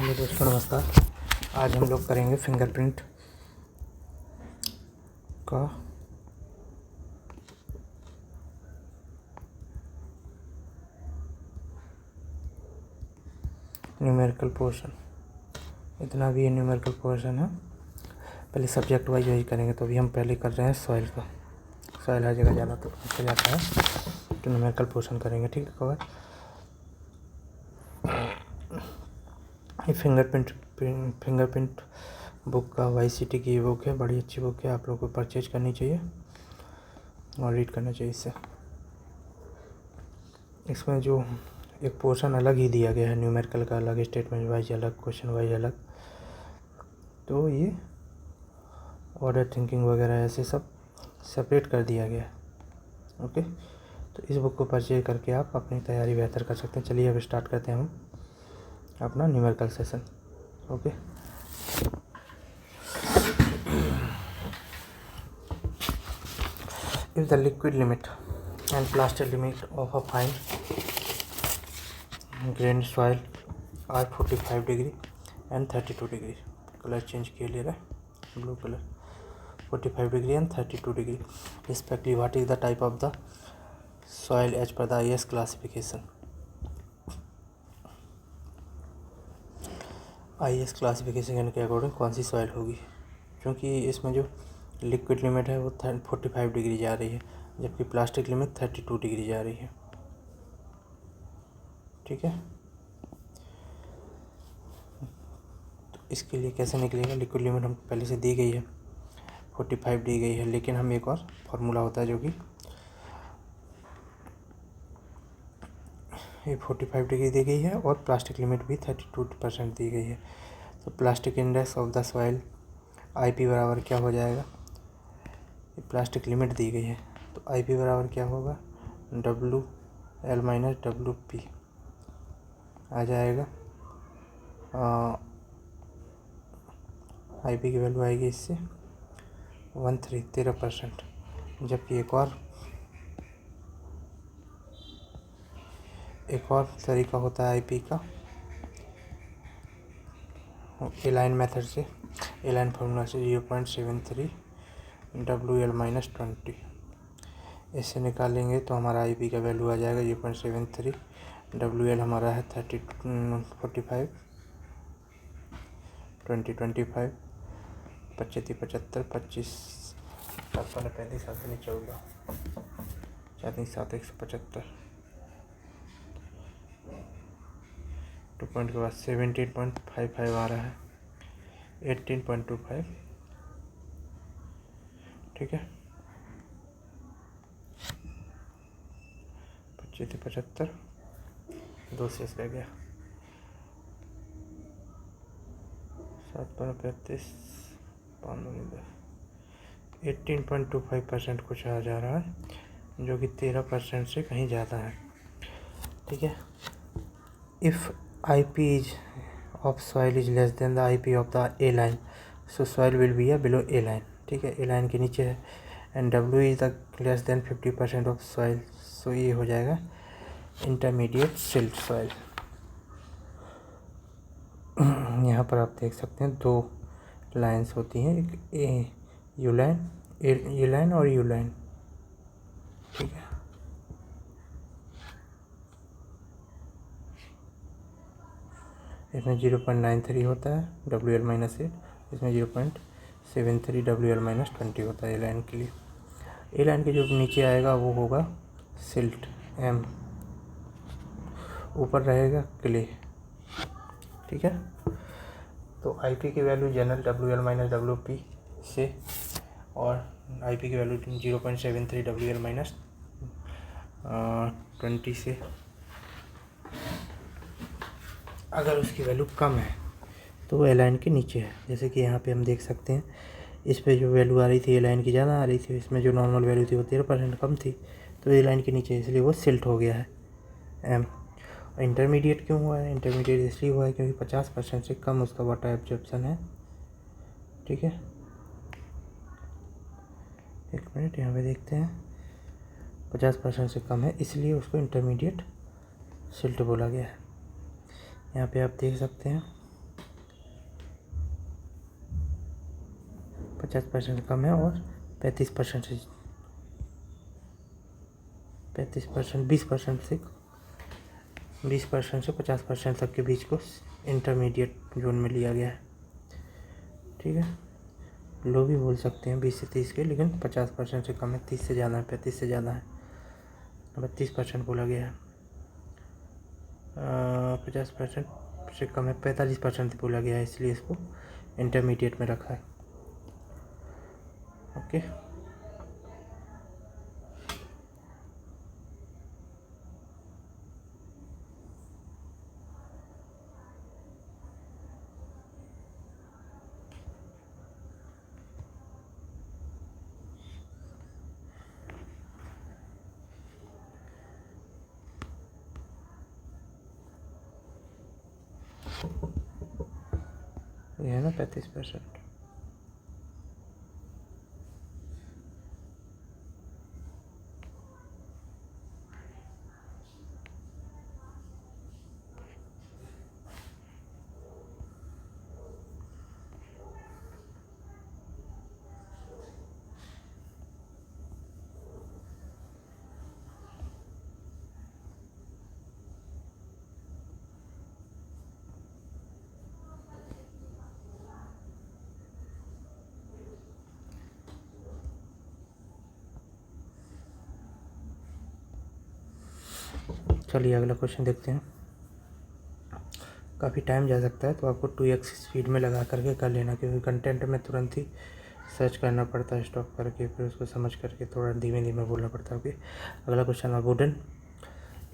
Hello दोस्तों, नमस्कार। आज हम लोग करेंगे फिंगरप्रिंट का न्यूमेरिकल पोर्शन। इतना भी ये न्यूमेरिकल पोर्शन है, पहले सब्जेक्ट वाइज वही करेंगे। तो अभी हम पहले कर रहे हैं सॉइल का। सॉइल हर जगह जाना तो अच्छा जाता है, तो न्यूमेरिकल पोर्शन करेंगे। ठीक है कवर। ये फिंगरप्रिंट बुक का YCT की बुक है, बड़ी अच्छी बुक है, आप लोगों को परचेज करनी चाहिए और रीड करना चाहिए। इसमें जो एक पोर्शन अलग ही दिया गया है, न्यूमेरिकल का अलग, स्टेटमेंट वाइज अलग, क्वेश्चन वाइज अलग। तो ये ऑर्डर थिंकिंग वगैरह ऐसे सब सेपरेट कर दिया गया है। ओके, तो इस बुक को परचेज करके आप अपनी तैयारी बेहतर कर सकते हैं। चलिए अब स्टार्ट करते हैं हम अपना numerical session. Okay, if the liquid limit and plaster limit of a fine grained soil are 45 degree and 32 degree, colour change किए ले रहा है, blue colour, 45 degree and 32 degree respectively. What is the type of the soil as per the IS classification? IS classification के according कौन सी soil होगी, क्योंकि इसमें जो लिक्विड लिमिट है वो 45 डिग्री जा रही है, जबकि प्लास्टिक लिमिट 32 डिग्री जा रही है। ठीक है, तो इसके लिए कैसे निकलेगा? लिक्विड लिमिट हम पहले से दी गई है, 45 दी गई है, लेकिन हम एक और फार्मूला होता है जो कि ये 45 डिग्री दी गई है और प्लास्टिक लिमिट भी 32% दी गई है। तो plastic index of the soil IP बराबर क्या हो जाएगा? ये प्लास्टिक लिमिट दी गई है, तो IP बराबर क्या होगा? WL माइनस WP आ जाएगा। IP की वैल्यू आएगी इससे 13%। जबकि एक और तरीका होता है IP का, एलाइन मेथड से, एलाइन फार्मूला से 0.73 WL माइनस 20 इससे निकालेंगे तो हमारा IP का वैल्यू आ जाएगा 0.73। WL हमारा है 45, 20, 25, 25, 75, 25, 55, 35, 7, 14, 4, 7, 175, 2 पॉइंट के बाद 17.55 आ रहा है, 18.25। ठीक है, 25, 75, 2 शेष रह गया, 7, 35, 5, 18.25% कुछ आ जा रहा है, जो कि 13% से कहीं ज़्यादा है। ठीक है, if IP of soil is less than the IP of the A line, so soil will be below A line. ठीक है, A line के नीचे है, and W is the less than 50% of soil, so ये हो जाएगा intermediate silt soil। यहाँ पर आप देख सकते हैं 2 लाइन्स होती हैं, एक A लाइन और U लाइन। ठीक है, इसमें 0.93 होता है WL माइनस 8, इसमें 0.73 WL माइनस 20 होता है ए लाइन के लिए। ए लाइन के जो नीचे आएगा वो होगा सिल्ट M, ऊपर रहेगा क्ले। ठीक है, तो IP की value general WL minus WP से और IP की वैल्यू 0.73 WL माइनस 20 से, अगर उसकी वैल्यू कम है तो वो ए लाइन के नीचे है। जैसे कि यहाँ पे हम देख सकते हैं, इस पे जो वैल्यू आ रही थी ए लाइन की ज़्यादा आ रही थी, इसमें जो नॉर्मल वैल्यू थी वो 13% कम थी, तो ए लाइन के नीचे, इसलिए वो सिल्ट हो गया है M। इंटरमीडिएट क्यों हुआ है? इंटरमीडिएट इसलिए हुआ है क्योंकि 50% से कम उसका वाटर एब्जॉर्प्शन है। ठीक है, एक मिनट यहाँ पे देखते हैं, 50% से कम है, इसलिए उसको इंटरमीडिएट सिल्ट बोला गया है। यहाँ पे आप देख सकते हैं 50% से कम है, और 35% से 20% से 50% तक के बीच को इंटरमीडिएट जोन में लिया गया है। ठीक है, लो भी बोल सकते हैं 20 से 30 के, लेकिन 50% से कम है, 30 से ज़्यादा है, 35 से ज़्यादा है, 32% बोला गया है। 50% से कम है, 45% बोला गया है, इसलिए इसको इंटरमीडिएट में रखा है। ओके, ये है ना 35%। चलिए अगला क्वेश्चन देखते हैं। काफ़ी टाइम जा सकता है, तो आपको 2x स्पीड में लगा करके कर लेना, क्योंकि कंटेंट में तुरंत ही सर्च करना पड़ता है, स्टॉप करके फिर उसको समझ करके थोड़ा धीमे धीमे बोलना पड़ता है। ओके, अगला क्वेश्चन है, wooden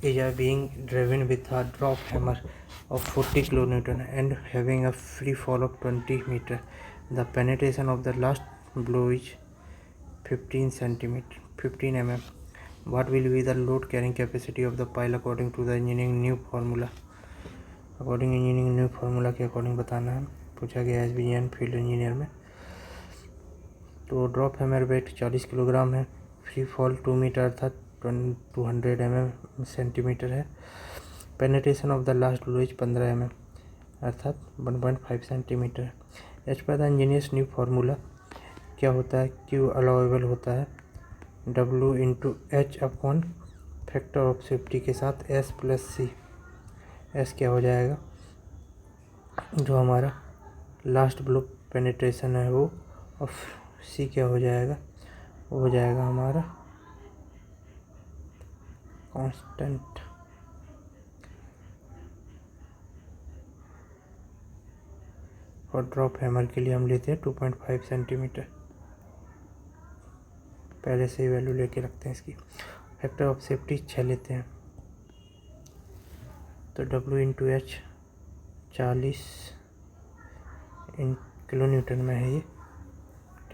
is being driven with a drop hammer of 40 kilonewton and having a free fall of 20 meter. The penetration of the last blow is 15 centimeter 15 mm. What will be the load carrying capacity of the pile according to the engineering new formula? According engineering new formula के according बताना है, पूछा गया है SBN field engineer में। तो drop hammer wait 40 kilogram है, free fall 2 metre अर्थात 200 mm सेंटीमीटर है। Penetration of the last blow is 15 mm अर्थात 1.5 सेंटीमीटर है। As per the engineers new formula क्या होता है, क्यू अलाउेबल होता है W into H upon factor of safety के साथ S प्लस C। S क्या हो जाएगा, जो हमारा लास्ट ब्लो पेनिट्रेशन है वो, और C क्या हो जाएगा, वो हो जाएगा हमारा कांस्टेंट। और ड्रॉप हैमर के लिए हम लेते हैं 2.5 सेंटीमीटर, पहले से ही वैल्यू लेके रखते हैं इसकी। फैक्टर ऑफ सेफ्टी 6 लेते हैं, तो W into H 40 kilo Newton में है ये,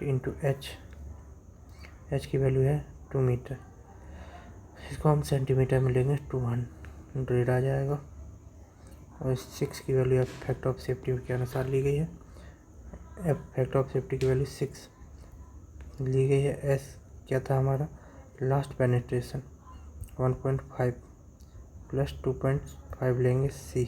इंटू एच की वैल्यू है 2 मीटर, इसको हम सेंटीमीटर में लेंगे 200 आ जाएगा। और 6 की वैल्यू फैक्टर ऑफ सेफ्टी के अनुसार ली गई है, फैक्टर ऑफ सेफ्टी की वैल्यू 6 ली गई है। एस क्या था हमारा, लास्ट पेनिट्रेशन 1.5 प्लस 2.5 लेंगे सी।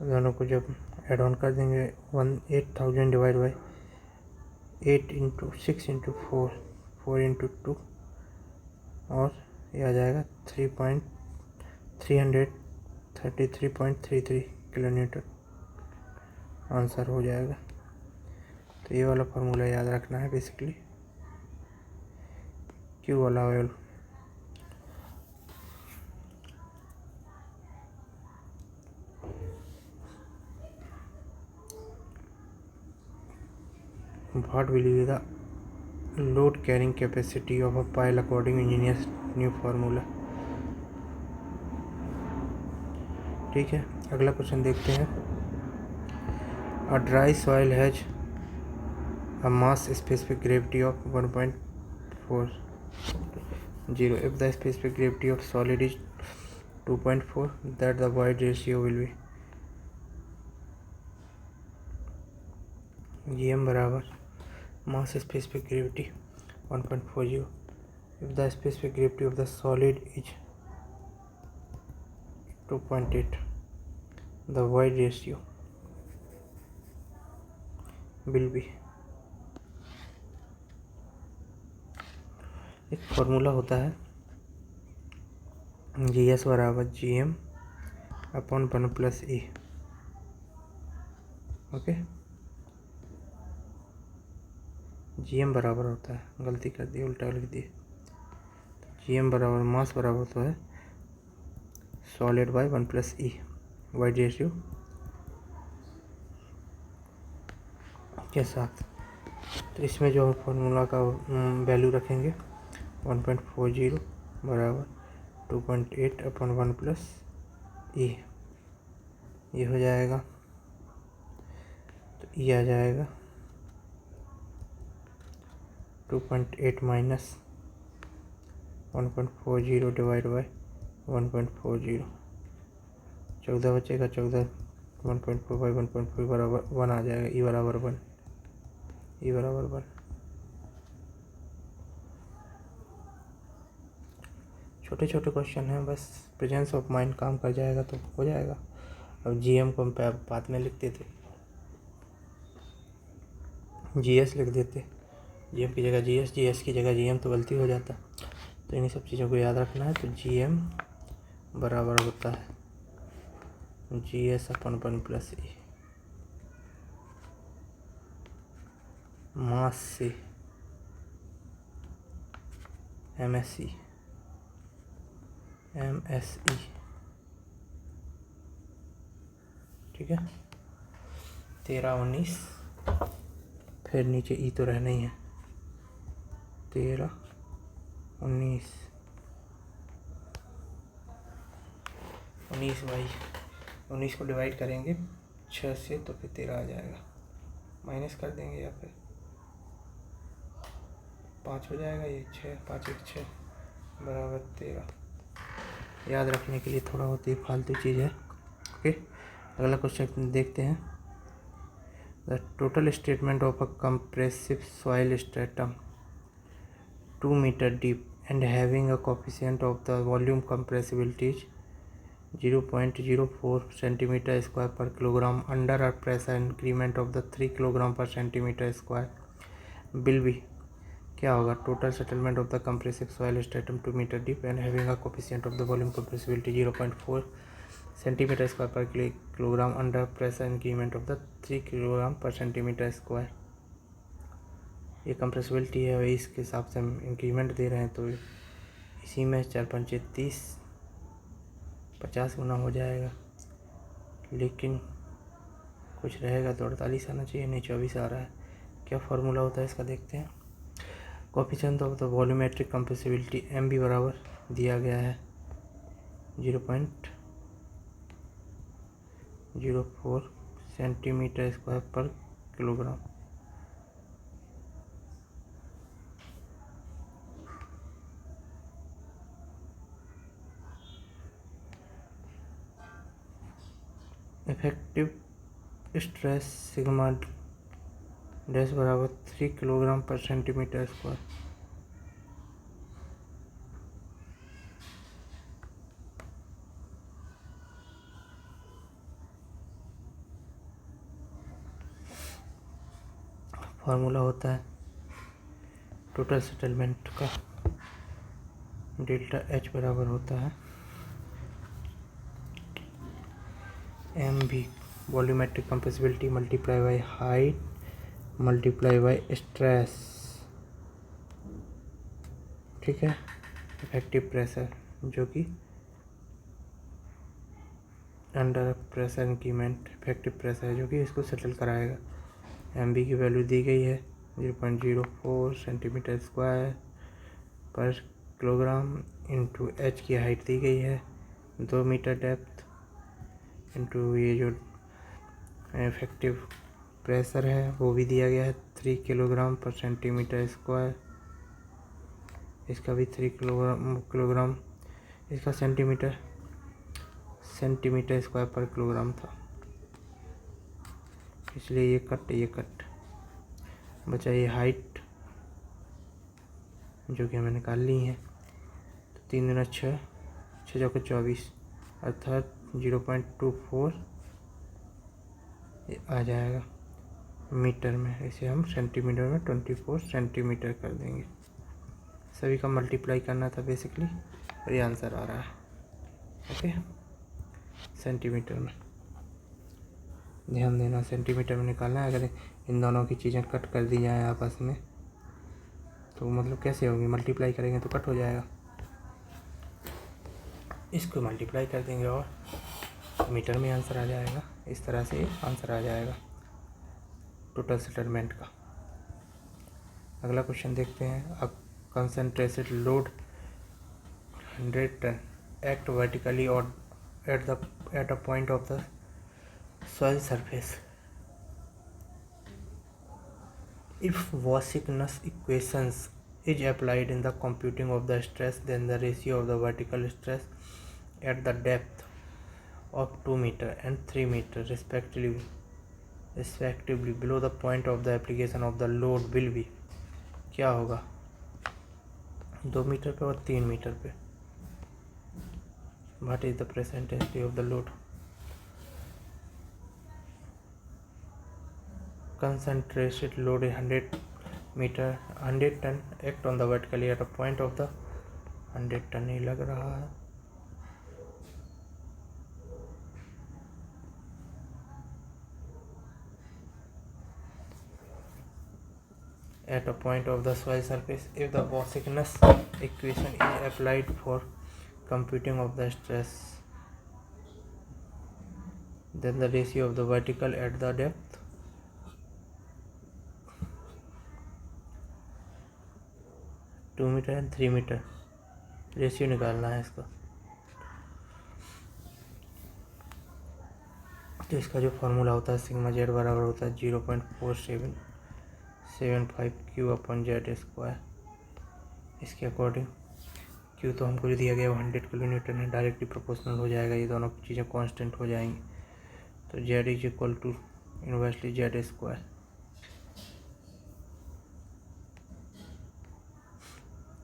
दोनों को जब एड ऑन कर देंगे 8000 divide by 8 into 6 into 4 into 2, और ये आ जाएगा 333.33 किलो न्यूटन आंसर हो जाएगा। तो ये वाला फार्मूला याद रखना है बेसिकली, क्यू वाला oil. What will be the load carrying capacity of a pile according engineer's new formula? ठीक है, अगला क्वेश्चन देखते हैं। A dry soil has a mass specific gravity of 1.40. If the specific gravity of solid is 2.4, that the void ratio will be GM बराबर mass specific gravity 1.40. If the specific gravity of the solid is 2.8 the void ratio will be, एक formula होता है GS बराबर GM upon 1 plus E। Okay, GM बराबर होता है, गलती कर दी, उल्टा लिख दिए। GM बराबर मास बराबर होता है solid by 1 plus E void ratio के साथ। तो इसमें जो फॉर्मूला का वैल्यू रखेंगे 1.40 बराबर 2.8 अपॉन 1 प्लस E, ये हो जाएगा। तो E आ जाएगा 2.8 माइनस 1.40 डिवाइड बाई 1.40, 14 बचेगा, 14 1.4 बाई 1.4 बराबर 1 आ जाएगा। E बराबर 1, E बराबर 1। छोटे छोटे क्वेश्चन हैं, बस प्रेजेंस ऑफ माइंड काम कर जाएगा तो हो जाएगा। अब GM को हम बाद में लिखते थे, GS लिख देते, GM की जगह GS, GS की जगह GM, तो गलती हो जाता। तो इन्हीं सब चीज़ों को याद रखना है। तो GM बराबर होता है GS अपन 1 प्लस E मास से MSE, ठीक है। 13, 19, फिर नीचे E तो रहना ही है, 13, 19 बाई 19 को डिवाइड करेंगे 6 से तो फिर 13 आ जाएगा, माइनस कर देंगे या फिर 5 हो जाएगा, ये 6, 5 1 6 बराबर 13। याद रखने के लिए थोड़ा होती है, फालतू चीज़ है। ओके, अगला क्वेश्चन देखते हैं। The total statement of a compressive soil stratum 2 metre deep and having a coefficient of the volume compressibility is 0.04 centimeter square per kilogram under a pressure increment of the 3 kilogram per centimeter square will be, क्या होगा? Total settlement of the compressive soil stratum 2 metre deep and having a coefficient of the volume compressibility 0.4 centimetre square per kilogram under pressure increment of the 3 kilogram per centimetre square. ये compressibility है, वही इसके हिसाब से हम increment दे रहे हैं, तो इसी में 4 पंचे 30, 50 गुना हो जाएगा, लेकिन कुछ रहेगा तो 48 आना चाहिए, नहीं 24 आ रहा है। क्या फार्मूला होता है इसका, देखते हैं। Coefficient of the volumetric compressibility MB बराबर दिया गया है 0.04 centimetre square per kilogram. Effective stress sigma dash बराबर 3 kilogram per centimetre square. Formula होता है टोटल सेटलमेंट का, डेल्टा H बराबर होता है MV volumetric compressibility multiply by height multiply by stress, ठीक है। इफेक्टिव प्रेशर जो कि under pressure increment effective pressure है जो कि इसको सेटल कराएगा। MB की वैल्यू दी गई है 0.04 centimetre square per kilogram into H की हाइट दी गई है 2 मीटर डेप्थ इंटू ये जो इफेक्टिव प्रेशर है वो भी दिया गया है 3 किलोग्राम पर सेंटीमीटर स्क्वायर। इसका भी 3 किलोग्राम, इसका सेंटीमीटर स्क्वायर पर किलोग्राम था, इसलिए ये कट बचा। ये हाइट जो कि हमें निकालनी है, तो 3 दूना 6, 6 चौके 24, अर्थात 0.24 आ जाएगा मीटर में। इसे हम सेंटीमीटर में 24 सेंटीमीटर कर देंगे। सभी का मल्टीप्लाई करना था बेसिकली, और ये आंसर आ रहा है। ओके, सेंटीमीटर में ध्यान देना, सेंटीमीटर में निकालना है। अगर इन दोनों की चीज़ें कट कर दी जाए आपस में तो मतलब कैसे होगी, मल्टीप्लाई करेंगे तो कट हो जाएगा। इसको मल्टीप्लाई कर देंगे और मीटर में आंसर आ जाएगा। इस तरह से आंसर आ जाएगा टोटल सेटलमेंट का। अगला क्वेश्चन देखते हैं। A concentrated load 100 ton act vertically और at a point of the soil surface. If Wassermann's equations is applied in the computing of the stress, then the ratio of the vertical stress at the depth of 2 meter and 3 meter respectively below the point of the application of the load will be, क्या होगा 2 metre पे और 3 metre पे। What is the present density of the load? Concentrated load is 100 ton act on the vertically at a point of the 100 ton ही लग रहा है। At a point of the soil surface, if the Boussinesq equation is applied for computing of the stress, then the ratio of the vertical at the depth two metre and 3 metre ratio निकालना है इसका। तो इसका जो formula होता है sigma Z बराबर होता है 0.4775 क्यू अपॉन जेड स्क्वायर। इसके अकॉर्डिंग क्यू तो हमको जो दिया गया वो 100 किलो न्यूटन है, डायरेक्टली प्रोपोर्शनल हो जाएगा, ये दोनों चीज़ें कांस्टेंट हो जाएंगी। तो Z is equal to inversely Z square.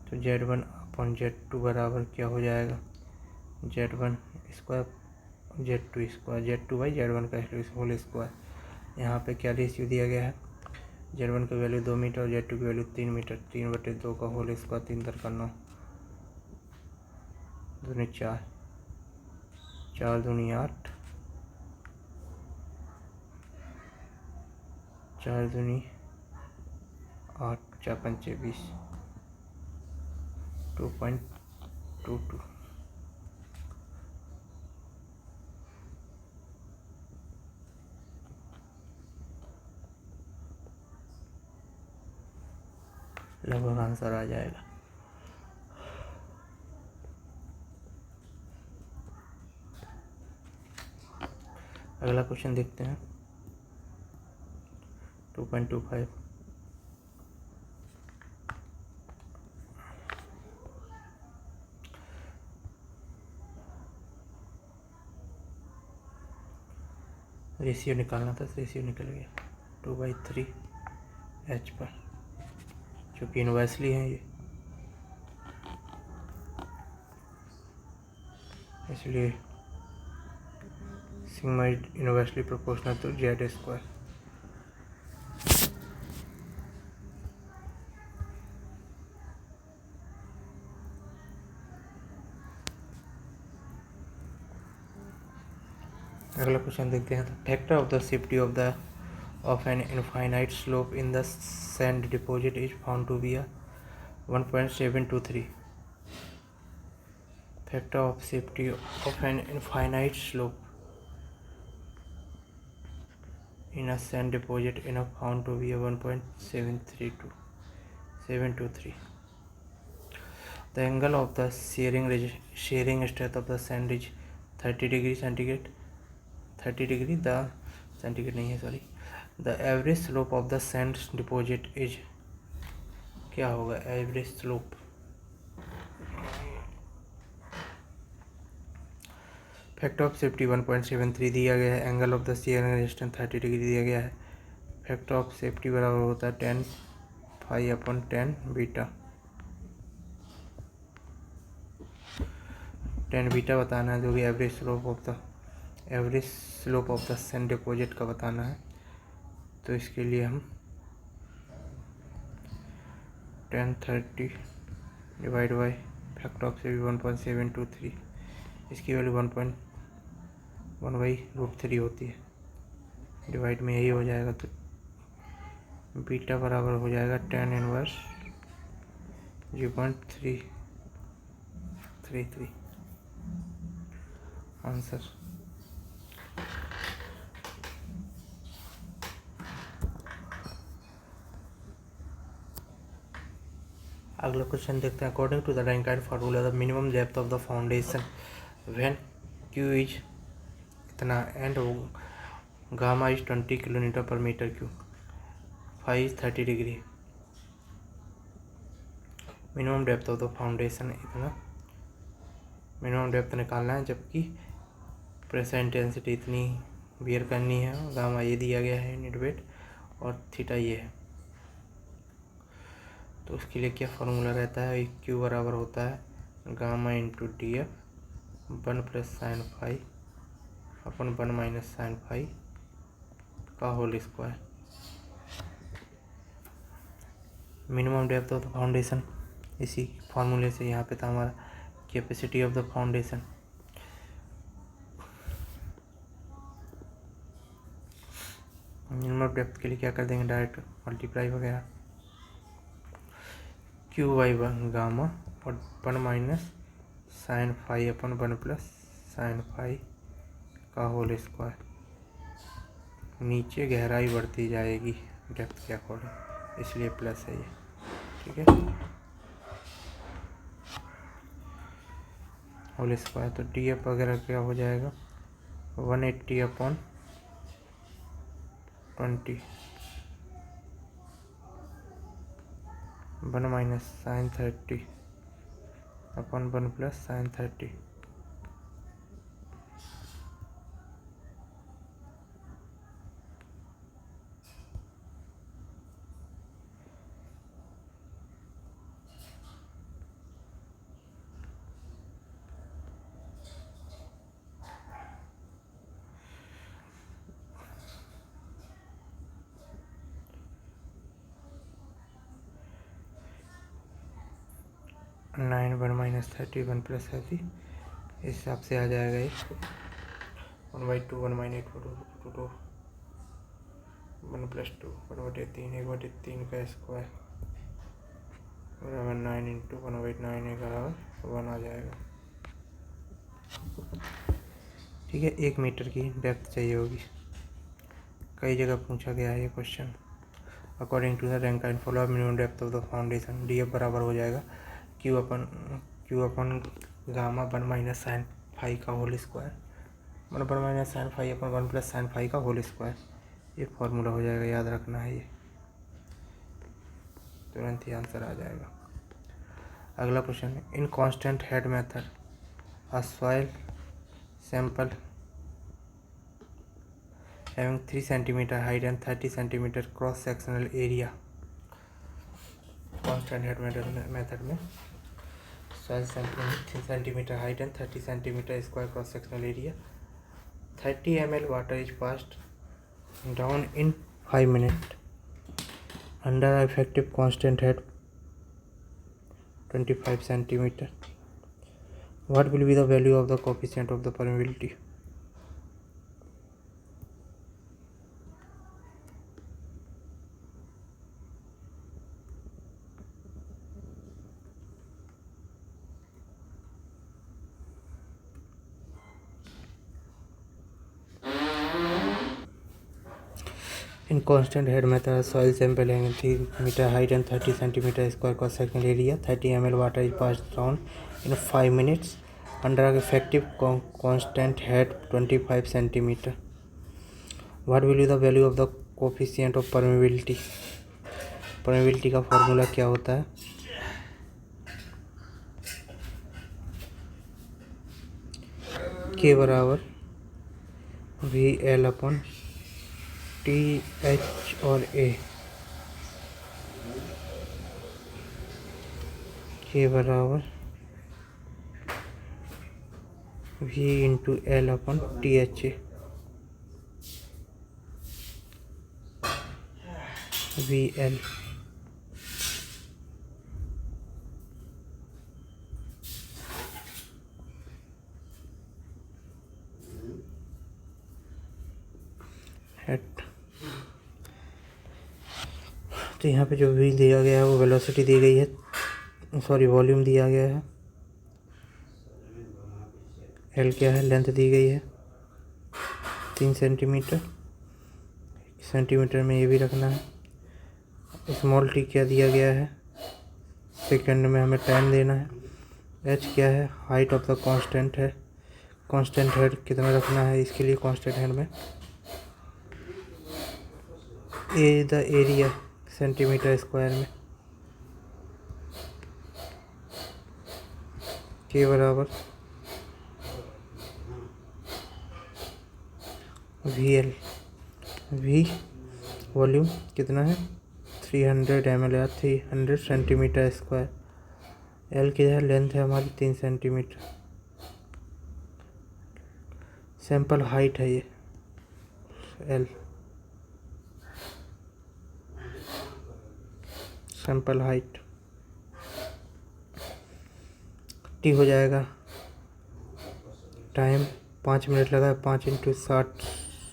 तो Z1 अपॉन Z2 बराबर क्या हो जाएगा Z1 square Z2 square, Z2 by Z1 का होल स्क्वायर। यहाँ पे क्या रेशियो दिया गया है, Z1 की वैल्यू 2 मीटर और Z2 की वैल्यू 3 मीटर। 3/2 का होल स्क्वायर 3 3 9 दूनी 4, 4 दूनी 8, 4 दूनी 8, 4 पंचे 20, 2.22। लगभग आंसर आ जाएगा। अगला क्वेश्चन देखते हैं 2.25। रेशियो निकालना था, रेशियो निकल गया 2/3 H पर, क्योंकि इनवर्सली है ये, इसलिए sigma inversely proportional to Z square. अगला क्वेश्चन देखते हैं। Factor of the safety of an infinite slope in the sand deposit is found to be 1.723। Factor of safety of an infinite slope in a sand deposit in a found to be 1.723. The angle of the shearing strength of the sand is 30 degree centigrade. 30 degree the centigrade नहीं है sorry. The average slope of the sand deposit is, क्या होगा average slope, factor of safety 1.73 दिया गया है, angle of the sharing resistance 30 degree दिया गया है। फैक्टर ऑफ सेफ्टी बराबर होता है 10 फाई अपॉन 10 बीटा। 10 बीटा बताना है जो कि average slope of the average slope of the sand deposit का बताना है। तो इसके लिए हम 1030 डिवाइड बाई फैक्टर ऑफ 1.723, इसकी वैल्यू 1.1/√3 होती है। डिवाइड में यही हो जाएगा, तो बीटा बराबर हो जाएगा 10 इनवर्स 0.333 आंसर। अगला क्वेश्चन देखते हैं। According to the Rankine formula the minimum depth of the foundation when Q is इतना and gamma is 20 kilometre per metre cube, phi is 30 degree. Minimum depth of the foundation इतना, minimum depth निकालना है, जबकि pressure intensity इतनी beer करनी है, gamma ये दिया गया है यूनिट वेट, और थीटा ये है। तो उसके लिए क्या फार्मूला रहता है, क्यू बराबर होता है gamma into D F 1 + sin phi upon 1 - sin phi का whole square. Minimum depth of the foundation इसी फार्मूले से यहाँ पे था हमारा capacity of the foundation. Minimum depth के लिए क्या कर देंगे, डायरेक्ट मल्टीप्लाई वगैरह, क्यू बाई गामा और 1 - sin phi upon 1 + sin phi का होल स्क्वायर। नीचे गहराई बढ़ती जाएगी डेप्थ के अकॉर्डिंग, इसलिए प्लस है ये, ठीक है, होल स्क्वायर। तो डी एफ वगैरह क्या हो जाएगा 180/20 1 - sin 30 अपन 1 + sin 30। नाइन 1 - 30 1 + 30 इस हिसाब से आ जाएगा ये 1/2 1 - 8 2 1 + 2 1/3 1/3 का स्क्वायर बराबर 9 × 1/9 बराबर 1 आ जाएगा, ठीक है। 1 मीटर की डेप्थ चाहिए होगी, कई जगह पूछा गया है ये question. According to the Rankine formula minimum depth of the foundation D F बराबर हो जाएगा Q upon gamma 1 - sin phi का whole square 1 - sin phi upon 1 + sin phi का होल स्क्वायर। ये फार्मूला हो जाएगा, याद रखना है, ये तुरंत ही आंसर आ जाएगा। अगला क्वेश्चन है, in constant head method a soil sample having 3 centimeter height and 30 centimeter cross sectional area। Constant head method में सॉइल सैंपल में 3 centimeter height and 30 centimeter square cross sectional area, 30 ml water is passed down in 5 minutes under effective constant head 25 centimeter। What will be the value of the coefficient of the permeability? In constant head method, soil sample having 3 meter height and 30 centimeter square cross sectional area, 30 ml water is passed down in 5 minutes under effective constant head 25 centimeter। What will be the value of the coefficient of permeability? permeability का formula क्या होता है, के बराबर VL/TH और A, के बराबर V × L/TH। V L. Head. तो यहाँ पे जो वी दिया गया है वो वेलोसिटी दी गई है, सॉरी वॉल्यूम दिया गया है। एल क्या है, लेंथ दी गई है 3 सेंटीमीटर, सेंटीमीटर में ये भी रखना है। स्मॉल टी क्या दिया गया है, सेकंड में हमें टाइम देना है। एच क्या है, हाइट ऑफ द कांस्टेंट है, कांस्टेंट हेड कितना रखना है इसके लिए, कांस्टेंट हेड में। ए द एरिया सेंटीमीटर स्क्वायर में, के बराबर वी एल। वी वॉल्यूम कितना है 300 ml या 300 सेंटीमीटर स्क्वायर। एल की है, लेंथ है हमारी 3 सेंटीमीटर। सैंपल हाइट है ये एल, सैंपल हाइट। टी हो जाएगा, टाइम 5 मिनट लगा है, 5 × 60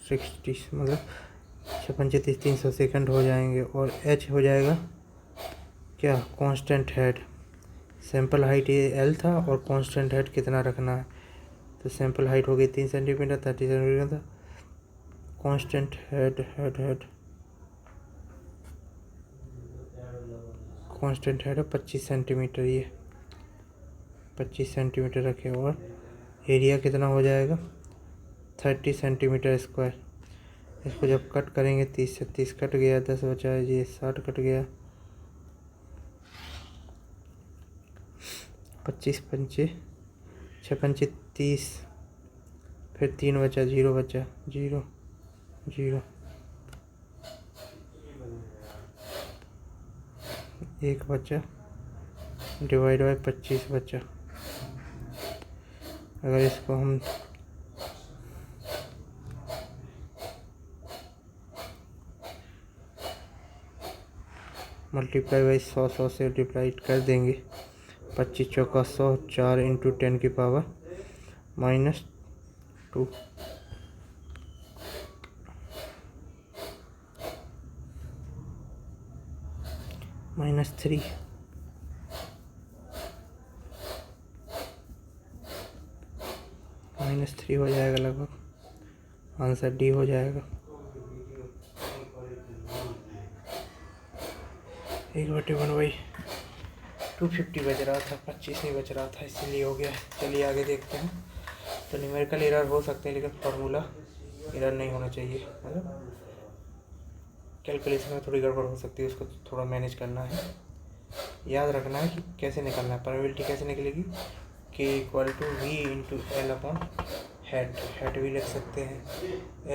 60 मतलब 6×35 300 सेकंड हो जाएंगे। और एच हो जाएगा क्या, कांस्टेंट हेड। सैंपल हाइट ये एल था और कांस्टेंट हेड कितना रखना है, तो सैंपल हाइट हो गई 3 सेंटीमीटर, 30 सेंटीमीटर था। कांस्टेंट हेड कांस्टेंट हेड है 25 सेंटीमीटर, ये 25 सेंटीमीटर रखे। और एरिया कितना हो जाएगा 30 सेंटीमीटर स्क्वायर। इसको जब कट करेंगे 30 से 30 कट गया, 10 बचा है, ये 60 कट गया, 25 पंचे 6 पंचे 30, फिर 3 बचा, 0 बचा, 0 0 1 बचा, डिवाइड बाय 25 बचा। अगर इसको हम मल्टीप्लाई बाई 100 से डिवाइड कर देंगे, 25 चौका 100, 4 × 10 की पावर -2, -3, -3 हो जाएगा लगभग, आंसर डी हो जाएगा। 1/1/250 बज रहा था, 25 नहीं बच रहा था, इसीलिए हो गया। चलिए आगे देखते हैं। तो न्यूमेरिकल एरर हो सकते हैं, लेकिन फार्मूला एरर नहीं होना चाहिए, मतलब कैलकुलेशन में थोड़ी गड़बड़ हो सकती है, उसको थोड़ा मैनेज करना है। याद रखना है कि कैसे निकालना है, परमेबिलिटी कैसे निकलेगी, के = V × L/, हेड भी लिख सकते हैं,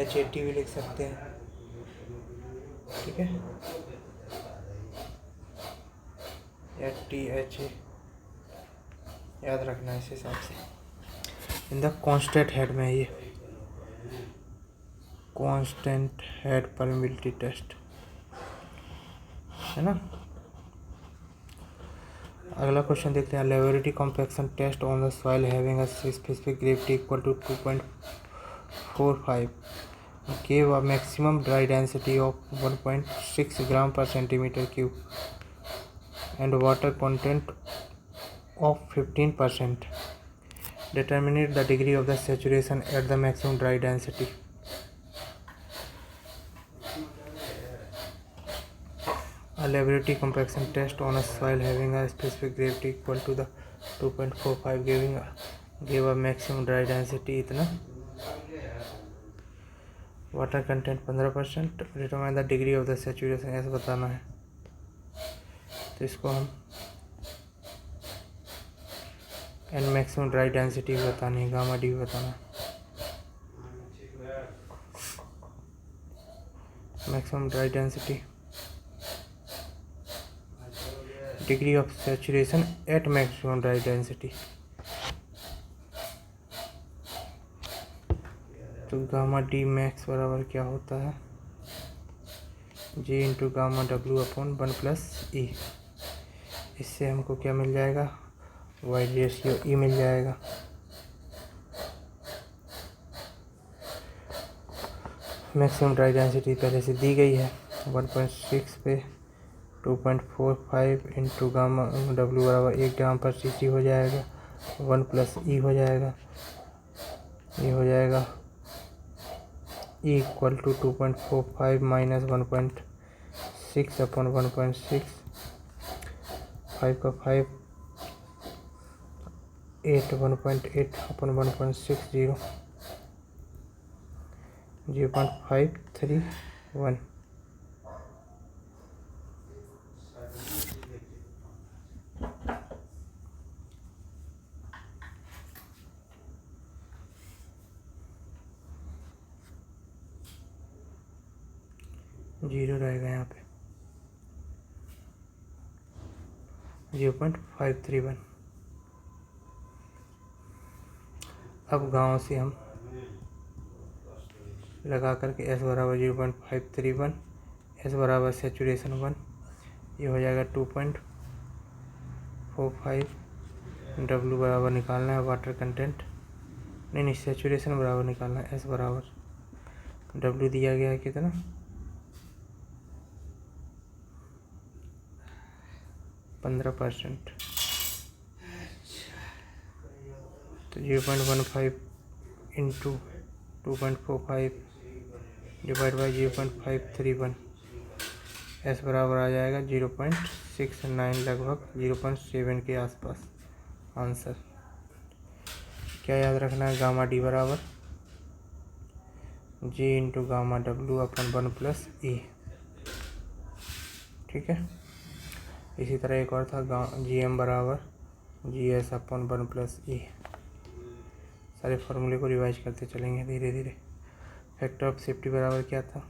HAT भी लिख सकते हैं, ठीक है, या THA याद रखना है इस हिसाब से। इन द कांस्टेंट हेड में ये कांस्टेंट हेड परमेबिलिटी टेस्ट है ना। अगला क्वेश्चन देखते हैं। लेवरिटी compaction test on the soil having a specific gravity equal to 2.45 gave a maximum dry density of 1.6 gram per centimeter cube and water content of 15%. Determine the degree of the saturation at the maximum dry density. A laboratory compaction test on a soil having a specific gravity equal to the 2.45 gave a maximum dry density इतना, water content 15%, determine the degree of the saturation ऐसा बताना है। तो इसको हम and maximum dry density भी बतानी है, गामा डी भी बताना है। Maximum dry density, degree of saturation at maximum dry density, तो गामा डी मैक्स बराबर क्या होता है, G into gamma W upon 1+E। इससे हमको क्या मिल जाएगा, वाइड रेशियो ई मिल जाएगा। मैक्सिमम ड्राई डेंसिटी पहले से दी गई है 1.6 पे 2.45 इंटू गामा डब्ल्यू बराबर 1 ग्राम पर सीसी हो जाएगा। 1+E हो जाएगा, ये हो जाएगा E equal to 2.45 minus 1.6 upon 1.6, 5 का 5, 8, 1.8 अपॉन 1.60, 0.531। जीरो रहेगा यहाँ पे 0.531। अब गाँव से हम लगा करके S बराबर 0.531, S बराबर सेचुरेशन 1, ये हो जाएगा 2.45। W बराबर निकालना है वाटर कंटेंट, नहीं सेचुरेशन बराबर निकालना है। S बराबर W दिया गया है कितना 15%, तो 0.15 इंटू 2.45 डिवाइड बाई 0.531, S बराबर आ जाएगा 0.69, लगभग 0.7 के आसपास आंसर। क्या याद रखना है, गामा डी बराबर G इंटू गामा डब्ल्यू अपन 1+E। ठीक है, इसी तरह एक और था GM बराबर GS अपन 1+E। सारे फॉर्मूले को रिवाइज करते चलेंगे धीरे धीरे। फैक्टर ऑफ सेफ्टी बराबर क्या था,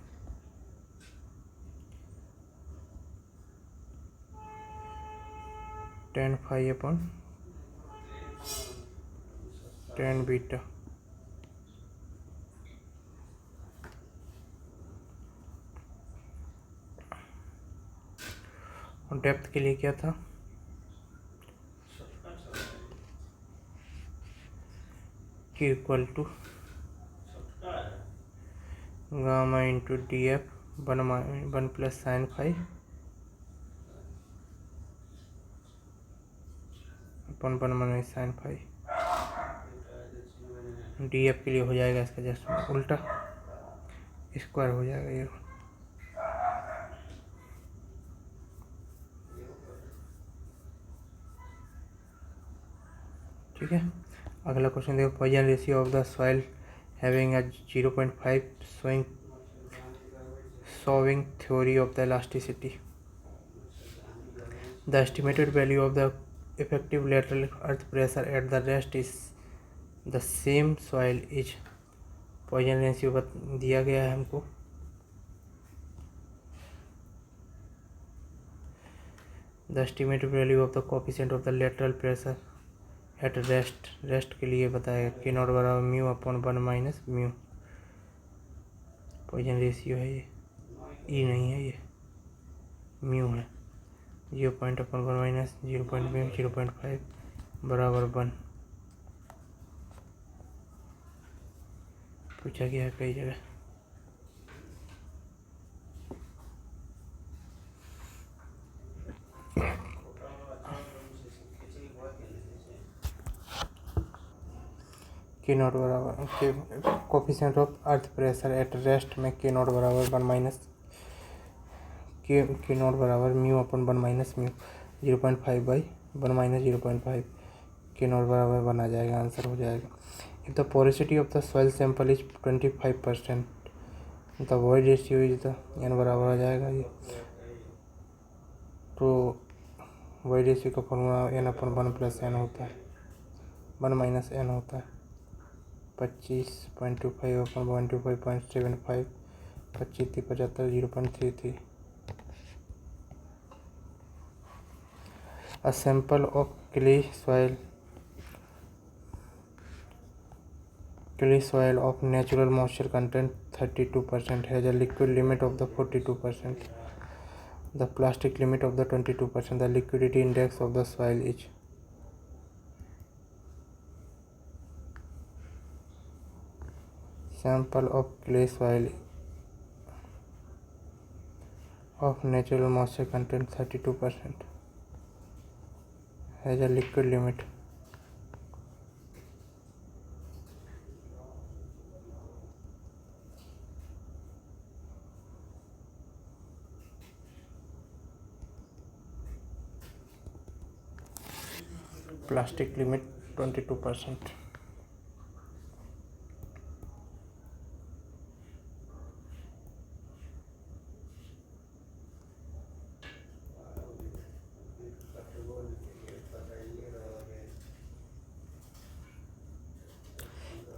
tan phi upon tan beta. और डेप्थ के लिए क्या था, Q equal to gamma into DF 1+ sin phi upon 1 - sin phi. DF के लिए हो जाएगा इसका जस्ट उल्टा, स्क्वायर हो जाएगा ये। ठीक है, अगला क्वेश्चन देखो, Poisson ratio of the soil having a 0.5 solving theory of the elasticity. The estimated value of the effective lateral earth pressure at the rest is the same soil is, Poisson ratio दिया गया है हमको। The estimated value of the coefficient of the lateral pressure at rest के लिए बताएगा K not बराबर mu upon 1 - mu. Poisson ratio है ये, ई नहीं है, ये म्यू है। 0.1 - 0.5 बराबर 1 पूछा गया है कई जगह। K नॉट बराबर coefficient of earth pressure at rest में K नॉट बराबर 1 - K नॉट बराबर mu upon 1 - mu 0.5/1 - 0.5 K not बराबर 1 आ जाएगा, आंसर हो जाएगा। If the porosity of the soil sample is 25%, the void ratio is the n बराबर आ जाएगा ये। तो वॉइड रेशियो का फॉर्मूला n अपन 1+n होता है, 1 - n होता है। 25.25 अपन 125.75, 25 0.33। A sample of clay soil of natural moisture content 32% has a liquid limit of the 42%. The plastic limit of the 22%. The liquidity index of the soil is sample of clay soil of natural moisture content 32% has a liquid limit. Plastic limit 22%.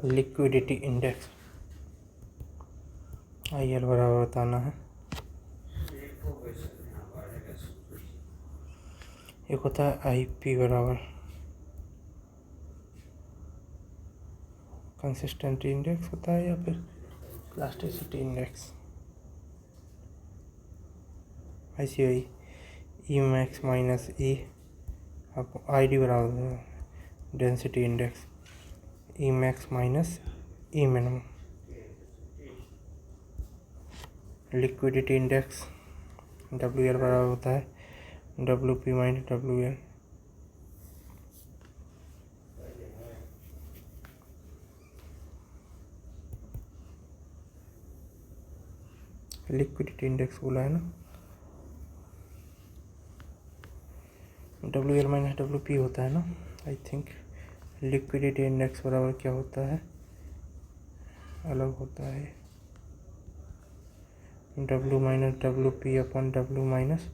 Liquidity index IL बराबर बताना है। एक होता है IP बराबर कंसिस्टेंटी index होता है या फिर plasticity index ICI E max minus E ID बराबर density index E max minus E minimum. Liquidity index WL बराबर होता है WP minus WL। Liquidity index बोला है ना, WL माइनस WP होता है ना आई थिंक। लिक्विडिटी इंडेक्स बराबर क्या होता है, अलग होता है W minus WP upon W minus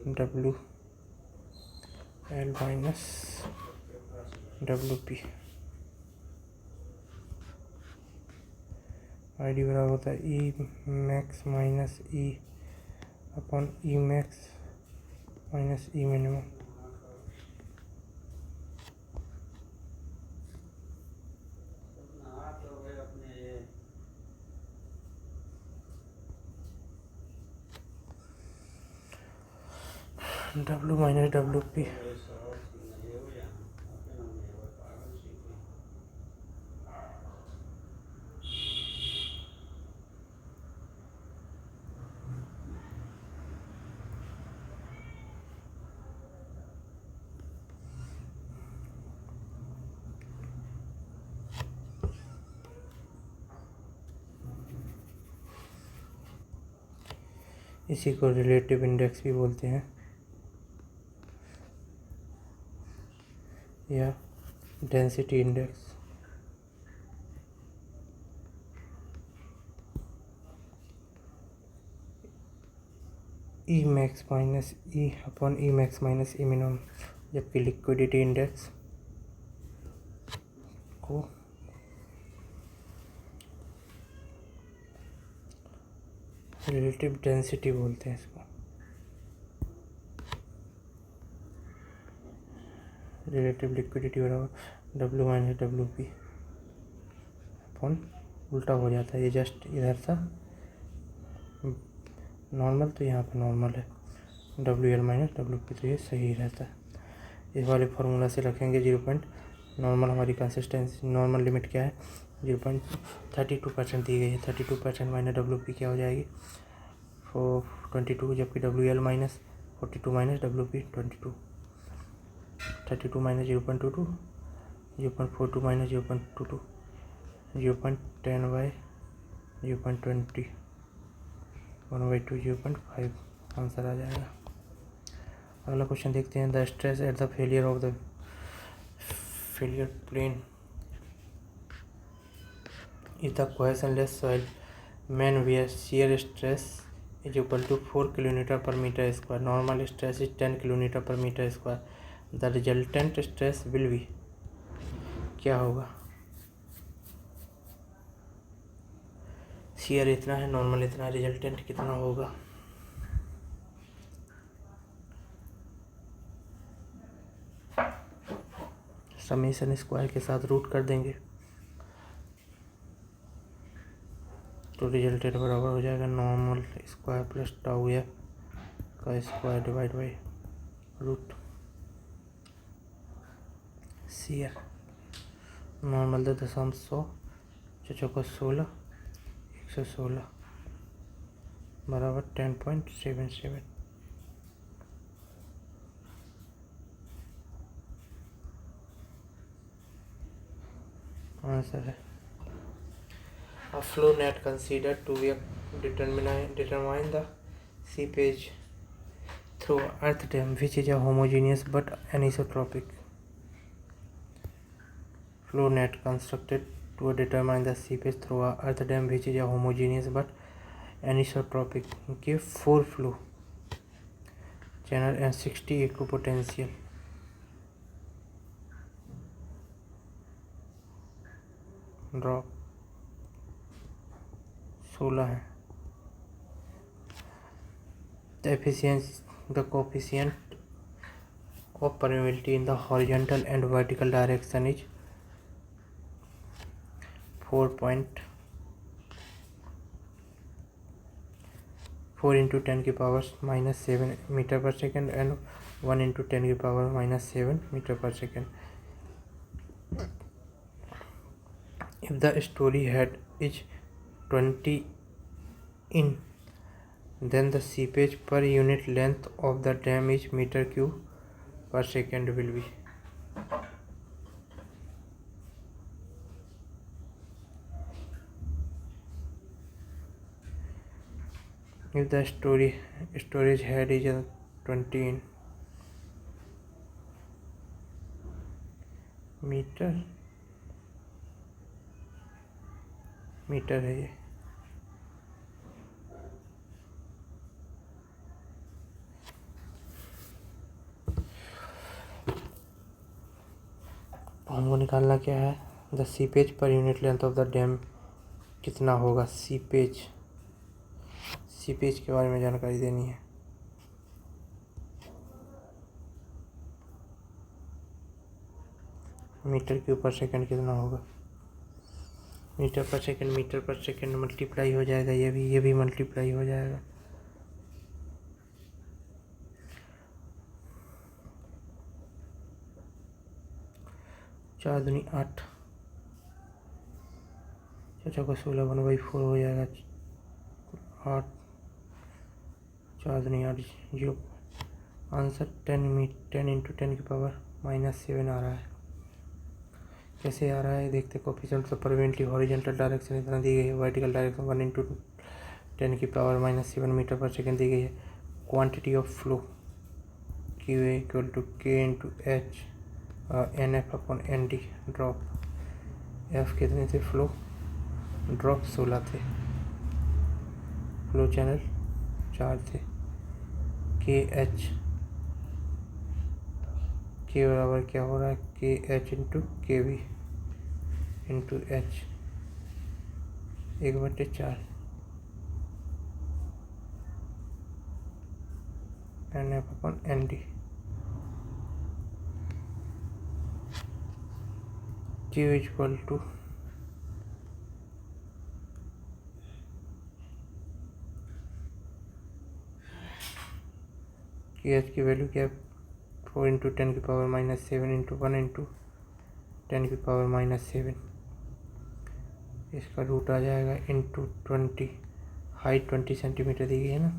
WL minus WP। ID बराबर होता है E max minus E upon E max minus E minimum. W minus WP इसी को रिलेटिव इंडेक्स भी बोलते हैं या density index. E max minus E upon E max minus E minimum. जबकि लिक्विडिटी इंडेक्स को रिलेटिव डेंसिटी बोलते हैं इसको। रिलेटिव लिक्विडिटी बराबर W माइनस WP अपॉन उल्टा हो जाता है, ये जस्ट इधर था नॉर्मल तो यहाँ पे नॉर्मल है WL माइनस WP, तो ये सही रहता है। इस वाले फार्मूला से रखेंगे 0. नॉर्मल हमारी कंसिस्टेंसी नॉर्मल लिमिट क्या है 0.32% दी गई है। 32% माइनस WP क्या हो जाएगी 22, जबकि WL minus 42 minus WP 22। 32 minus 0.22 0.42 minus 0.22 0.10 by 0.20 1/2 0.5 answer आ जाएगा। अगला क्वेश्चन देखते हैं। The stress at the failure of the failure plane is the cohesionless soil man where shear stress is equal to 4 kilometre per metre square. Normal stress is 10 kilometre per metre square. The resultant stress will be, क्या होगा, shear इतना है normal इतना, resultant कितना होगा। Summation square के साथ root कर देंगे तो रिजल्टेंट बराबर हो जाएगा normal square plus tau F का square divide by root CR। Normal 2.100 चौको 16 116 बराबर 10.77 आंसर है। A flow net considered to be determine the seepage through earth dam which is a homogeneous but anisotropic. Flow net constructed to determine the seepage through a earth dam which is a homogeneous but anisotropic give 4 flow channel and 60 equipotential. Drop 16 है। The coefficient of permeability in the horizontal and vertical direction is 4.4 into 10 की power -7 metre per second and 1 into 10 की power -7 metre per second. If the story head is 20 in, then the seepage per unit length of the dam is meter cube per second will be. If the storage head is 20 in metre है ये। हमको निकालना क्या है, the seepage per unit length of the dam कितना होगा। Seepage के बारे में जानकारी देनी है। मीटर क्यूब पर सेकंड कितना होगा। मीटर पर सेकंड मल्टीप्लाई हो जाएगा, ये भी मल्टीप्लाई हो जाएगा। चार दूनी 8 को 16 1/4 हो जाएगा। 8 4 दूनी 8 0। आंसर 10 इंटू 10 की पावर -7 आ रहा है। कैसे आ रहा है देखते। Coefficient of permeability horizontal direction इतना दी गई है, वर्टिकल डायरेक्शन 1 इंटू 10 की पावर -7 मीटर पर सेकेंड दी गई है। Quantity of flow Q equal to K into H NF/ND drop. F कितने थे फ्लो, ड्रॉप 16 थे, फ्लो चैनल 4 थे। K बराबर क्या हो रहा है, KH into KB into H 1/4 NF/ND। Q equal to KH की वैल्यू क्या है, 4 इंटू 10 की पावर -7 इंटू 1 इंटू 10 की पावर -7। इसका रूट आ जाएगा इंटू 20। हाइट 20 सेंटीमीटर दी गई है ना,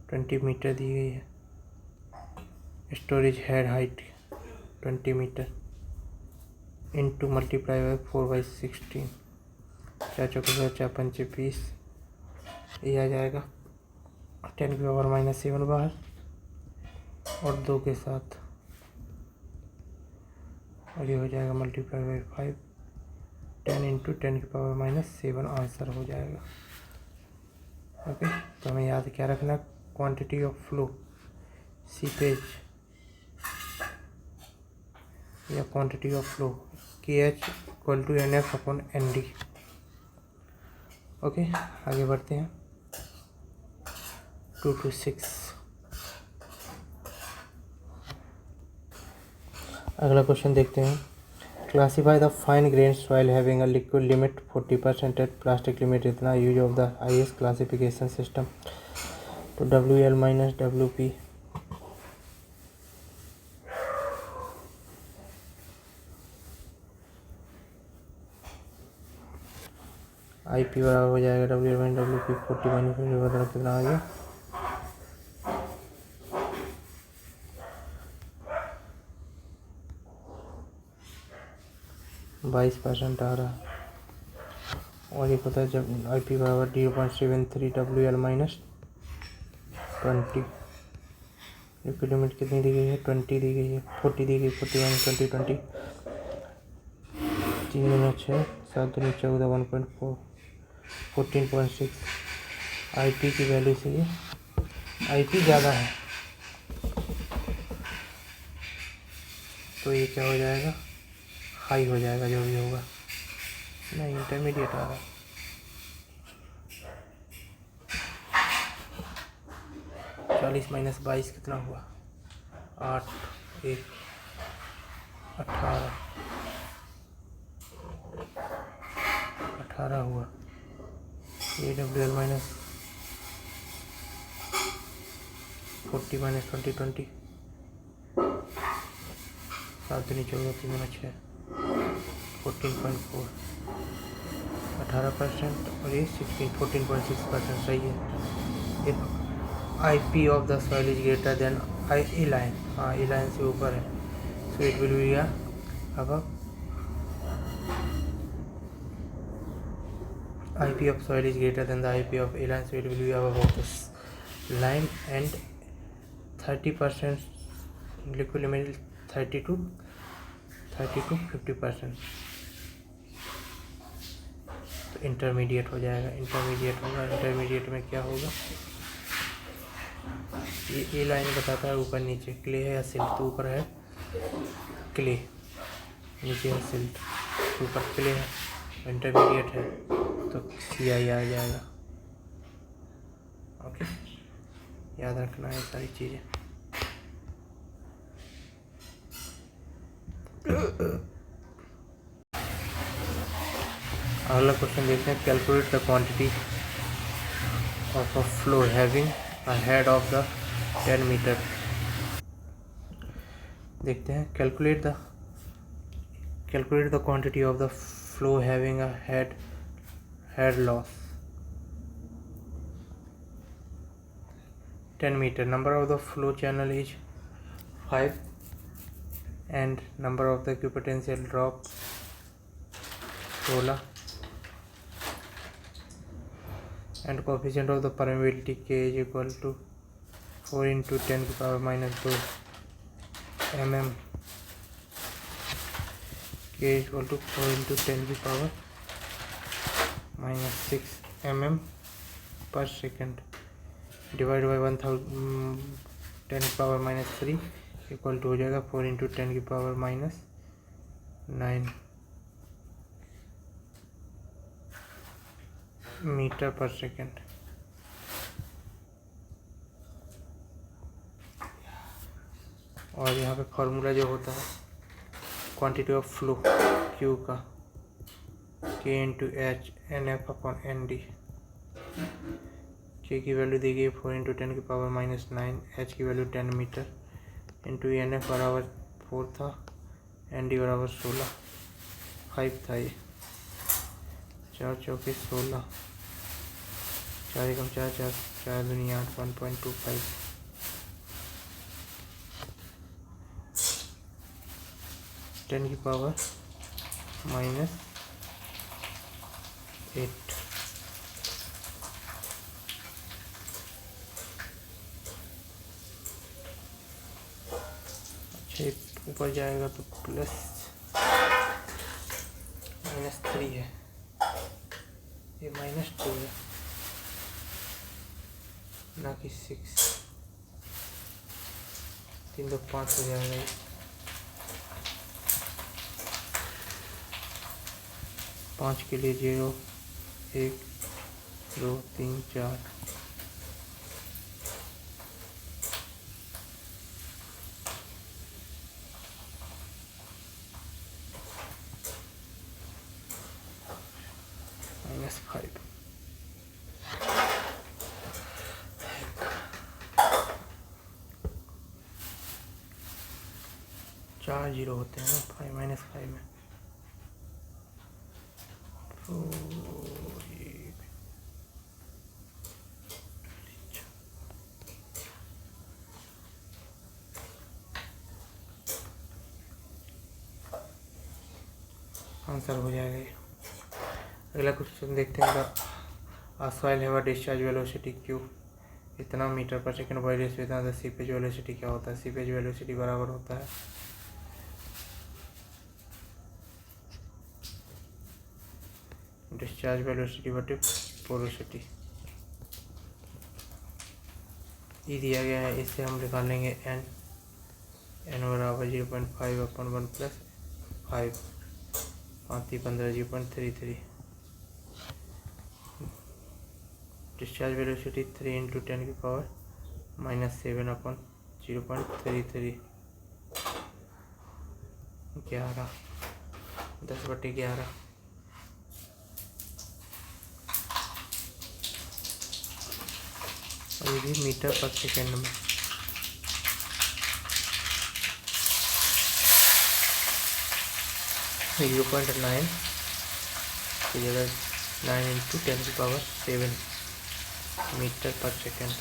20 मीटर दी गई है। Storage head height 20 metre into multiply by 4/16। 4 चौको 4 पंचे 20, ये आ जाएगा 10 की पावर -7 बाहर और 2 के साथ, और ये हो जाएगा मल्टीप्लाई बाई 5। 10 इंटू 10 की पावर -7 आंसर हो जाएगा। ओके, तो हमें याद क्या रखना, क्वांटिटी ऑफ फ्लो सीपेज या quantity of flow KH equal to NF/ND। Okay, आगे बढ़ते हैं 2 to 6। अगला क्वेश्चन देखते हैं। Classify the fine grain soil having a liquid limit 40% at plastic limit इतना use of the IS classification system तो WL minus WP IP बराबर हो जाएगा WL माइनस WP 40 माइनस कितना आ गया 22% आ रहा है। और ये पता है जब IP बराबर 0.73 WL माइनस 20 लिमिट कितनी दी गई है 20 दी गई है 40 दी गई 40 माइनस 20 20 3 दूनी 6 7 दूनी 14 1.4 14.6 IP की वैल्यू से ये IP ज़्यादा है तो ये क्या हो जाएगा हाई हो जाएगा जो भी होगा नहीं इंटरमीडिएट आ रहा है 40 माइनस 22 कितना हुआ 8 1 18 18 हुआ AWL माइनस 40 माइनस 20 20 7 दूनी 14 3 दूनी 6 14.4 18% और ये 14.6% सही है। If IP of the soil is greater than A line हाँ A लाइन से ऊपर है सो इट विल बी अब IP of soil is greater than the IP of A line so it will be above this line and 30% liquid limit 30 to 50%। तो intermediate हो जाएगा intermediate होगा intermediate में क्या होगा ये A लाइन बताता है ऊपर नीचे क्ले है या सिल्ट तो ऊपर है क्ले नीचे है सिल्ट ऊपर क्ले है इंटरमीडिएट है तो CI आ जाएगा। ओके याद रखना है सारी चीज़ें। अगला क्वेश्चन देखते हैं calculate the quantity of a flow having a head of the 10 metre. देखते हैं calculate the quantity of the flow having a head loss 10 meter number of the flow channel is 5 and number of the equipotential drop 16 and coefficient of the permeability K is equal to 4 into 10 की power minus 2 mm K is equal to 4 into 10 की power minus 6 mm पर second divide by 10 की power minus 3 equal to हो जाएगा 4 into 10 की power minus 9 metre per second. और यहाँ पे फॉर्मूला जो होता है क्वांटिटी ऑफ फ्लो Q का K into H NF upon ND K की वैल्यू दी गई 4 इंटू 10 की पावर माइनस 9 H की वैल्यू 10 मीटर इंटू NF बराबर 4 था ND बराबर 16 5 था ये 4 चौके 16 4 एकम 4 4 4 दूनी 8 1.25 10 की पावर माइनस 8 ऊपर जाएगा तो प्लस -3 है ये -2 है ना कि 6 3 2 5 हो जाएगा ये 5 के लिए 0 1 2 3 4 5 4 जीरो होते हैं ना, 5 माइनस 5 में, तो आंसर हो जाएगा ये। अगला क्वेश्चन देखते हैं। The soil have a discharge velocity Q इतना मीटर पर सेकंड बाई रेस इतना, द सीपेज वेलोसिटी क्या होता है? सीपेज वेलोसिटी बराबर होता है डिस्चार्ज वेलोसिटी बटे पोरोसिटी। ई दिया गया है, इससे हम निकालेंगे एन बराबर 0.5/1 प्लस 5, 5×15 0.33। Discharge velocity 3 × 10⁻⁷/0.33, 11, 10/11। और ये भी मीटर पर सेकेंड में। तो 0.9 की जगह 9 × 10⁻⁷ मीटर पर सेकेंड।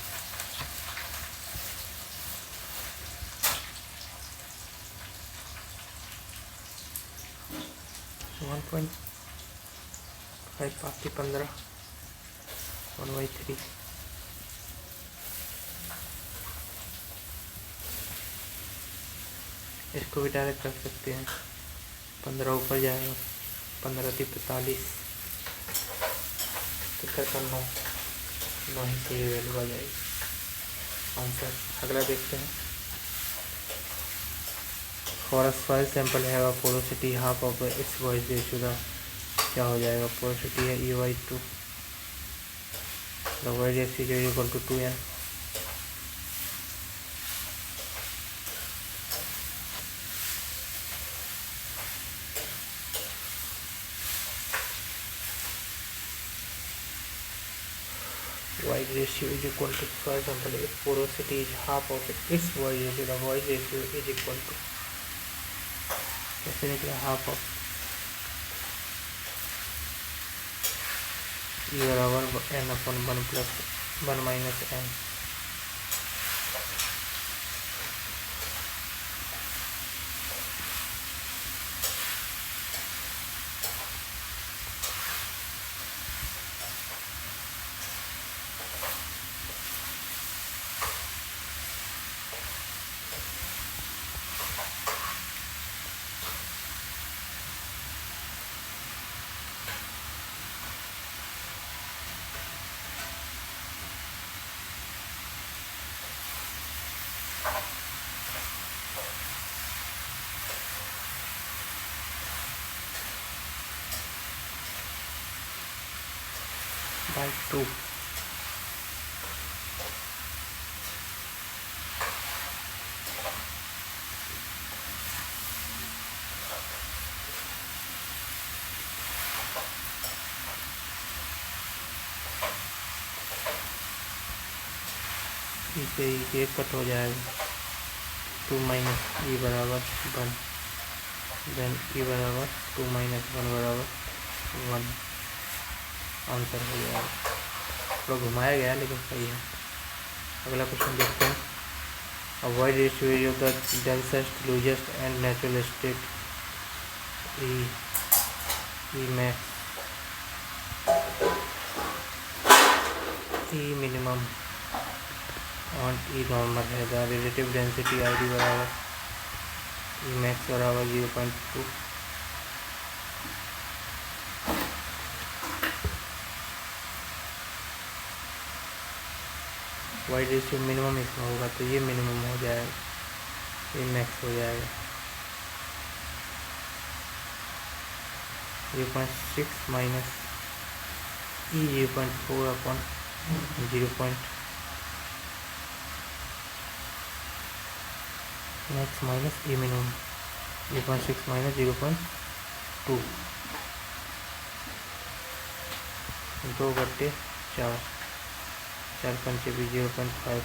तो 1.5 5×15 1/3। इसको भी डायरेक्ट कर सकते हैं, 15 ऊपर जाएगा, 15×3 45, 9 ही सही वैल्यू आ जाएगी आंसर। अगला देखते हैं। फॉर अ सॉइल सैंपल है porosity half of its voids ratio, क्या हो जाएगा? पोरोसिटी है E/2, the voids ratio equal to 2n। Void ratio is equal to, for example, if porosity is half of its void ratio, the void ratio is equal to, कैसे निकला? Half of E बराबर n/1 plus 1 minus n। by 2। इसे ये cut हो जाएगा, 2 minus ई बराबर 1, then ई बराबर 2 - 1 बराबर 1, आंसर हो जाएगा। थोड़ा घुमाया गया लेकिन सही है। अगला क्वेश्चन देखते हैं। Avoid ratio of the densest loosest and natural state E max E minimum और ई नॉर्मल है। The relative density I D बराबर ई मैक्स बराबर 0.2। वाइड रेशियो मिनिमम इसमें होगा तो ये मिनिमम हो जाएगा, ये मैक्स हो जाएगा। 0.6 माइनस ई 0.4/0. मैक्स माइनस ई मिनिमम 0.6 माइनस 0.2, 2/4, 4×5 0.5,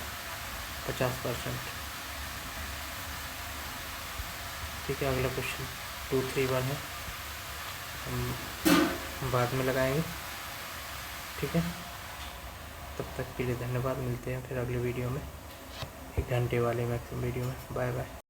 50%। ठीक है, अगला क्वेश्चन 2-3 बार है, हम बाद में लगाएंगे। ठीक है, तब तक के लिए धन्यवाद। मिलते हैं फिर अगले वीडियो में, 1 घंटे वाले मैक्सिमम वीडियो में। Bye bye.